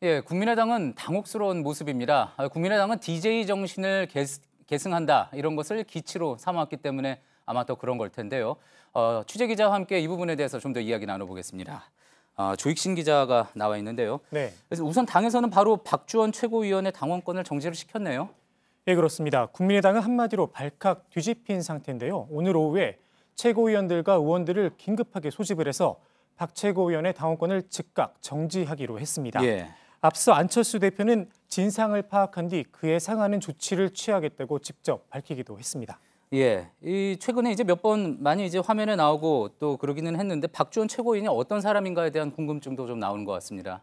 예, 국민의당은 당혹스러운 모습입니다. 국민의당은 DJ 정신을 계승한다 이런 것을 기치로 삼았기 때문에 아마 더 그런 걸 텐데요. 취재 기자와 함께 이 부분에 대해서 좀 더 이야기 나눠보겠습니다. 조익신 기자가 나와 있는데요. 네. 그래서 우선 당에서는 바로 박주원 최고위원의 당원권을 정지를 시켰네요. 예, 그렇습니다. 국민의당은 한마디로 발칵 뒤집힌 상태인데요. 오늘 오후에 최고위원들과 의원들을 긴급하게 소집을 해서 박 최고위원의 당원권을 즉각 정지하기로 했습니다. 예. 앞서 안철수 대표는 진상을 파악한 뒤 그에 상하는 조치를 취하겠다고 직접 밝히기도 했습니다. 예, 최근에 이제 몇 번 많이 이제 화면에 나오고 또 그러기는 했는데 박주원 최고위원이 어떤 사람인가에 대한 궁금증도 좀 나오는 것 같습니다.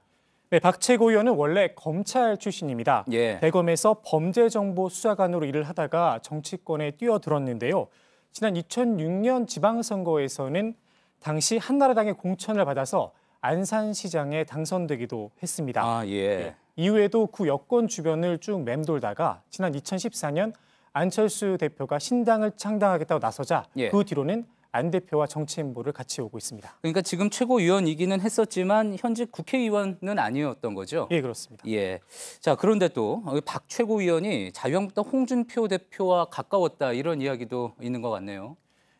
네, 박 최고위원은 원래 검찰 출신입니다. 예. 대검에서 범죄정보수사관으로 일을 하다가 정치권에 뛰어들었는데요. 지난 2006년 지방선거에서는 당시 한나라당의 공천을 받아서 안산시장에 당선되기도 했습니다. 예. 네, 이후에도 구 여권 주변을 쭉 맴돌다가 지난 2014년 안철수 대표가 신당을 창당하겠다고 나서자 그 뒤로는 안 대표와 정치 행보를 같이 오고 있습니다. 그러니까 지금 최고위원이기는 했었지만 현직 국회의원은 아니었던 거죠? 예, 그렇습니다. 예. 자, 그런데 또 박 최고위원이 자유한국당 홍준표 대표와 가까웠다 이런 이야기도 있는 것 같네요.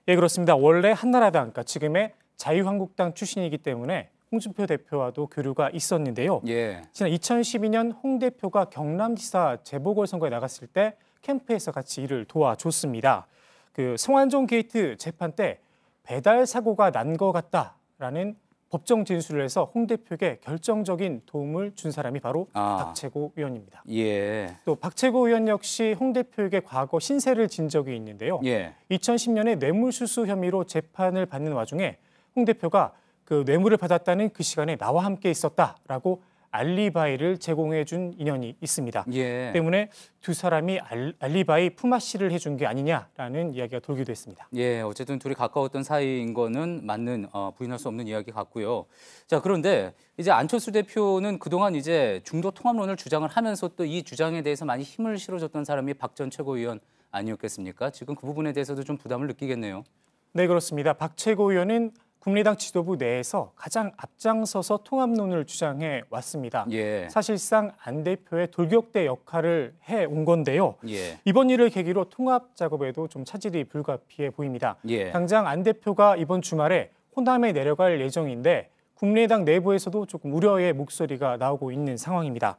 예, 그렇습니다. 원래 한나라당, 그러니까 지금의 자유한국당 출신이기 때문에 홍준표 대표와도 교류가 있었는데요. 예. 지난 2012년 홍 대표가 경남지사 재보궐선거에 나갔을 때 캠프에서 같이 일을 도와줬습니다. 그 성완종 게이트 재판 때 배달 사고가 난 것 같다라는 법정 진술을 해서 홍 대표에게 결정적인 도움을 준 사람이 바로 박 최고위원입니다. 예. 또 박 최고위원 역시 홍 대표에게 과거 신세를 진 적이 있는데요. 예. 2010년에 뇌물수수 혐의로 재판을 받는 와중에 홍 대표가 그 뇌물을 받았다는 그 시간에 나와 함께 있었다라고 알리바이를 제공해 준 인연이 있습니다. 예. 때문에 두 사람이 알리바이 품앗이를 해준 게 아니냐라는 이야기가 돌기도 했습니다. 예, 어쨌든 둘이 가까웠던 사이인 거는 맞는 부인할 수 없는 이야기 같고요. 자, 그런데 이제 안철수 대표는 그동안 이제 중도 통합론을 주장을 하면서 또 이 주장에 대해서 많이 힘을 실어줬던 사람이 박 전 최고위원 아니었겠습니까? 지금 그 부분에 대해서도 좀 부담을 느끼겠네요. 네, 그렇습니다. 박 최고위원은 국민의당 지도부 내에서 가장 앞장서서 통합론을 주장해 왔습니다. 예. 사실상 안 대표의 돌격대 역할을 해온 건데요. 예. 이번 일을 계기로 통합 작업에도 좀 차질이 불가피해 보입니다. 예. 당장 안 대표가 이번 주말에 호남에 내려갈 예정인데 국민의당 내부에서도 조금 우려의 목소리가 나오고 있는 상황입니다.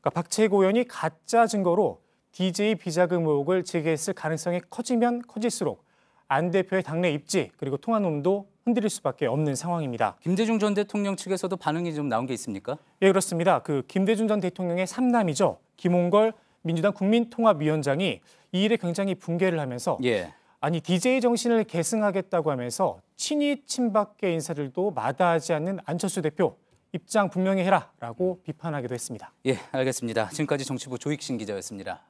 그러니까 박 최고위원이 가짜 증거로 DJ 비자금 의혹을 제기했을 가능성이 커지면 커질수록 안 대표의 당내 입지 그리고 통합론도 흔들릴 수밖에 없는 상황입니다. 김대중 전 대통령 측에서도 반응이 좀 나온 게 있습니까? 예, 그렇습니다. 그 김대중 전 대통령의 삼남이죠. 김홍걸 민주당 국민통합위원장이 이 일에 굉장히 붕괴를 하면서 아니 DJ 정신을 계승하겠다고 하면서 친이 친박계 인사들도 마다하지 않는 안철수 대표 입장 분명히 해라라고 비판하기도 했습니다. 예, 알겠습니다. 지금까지 정치부 조익신 기자였습니다.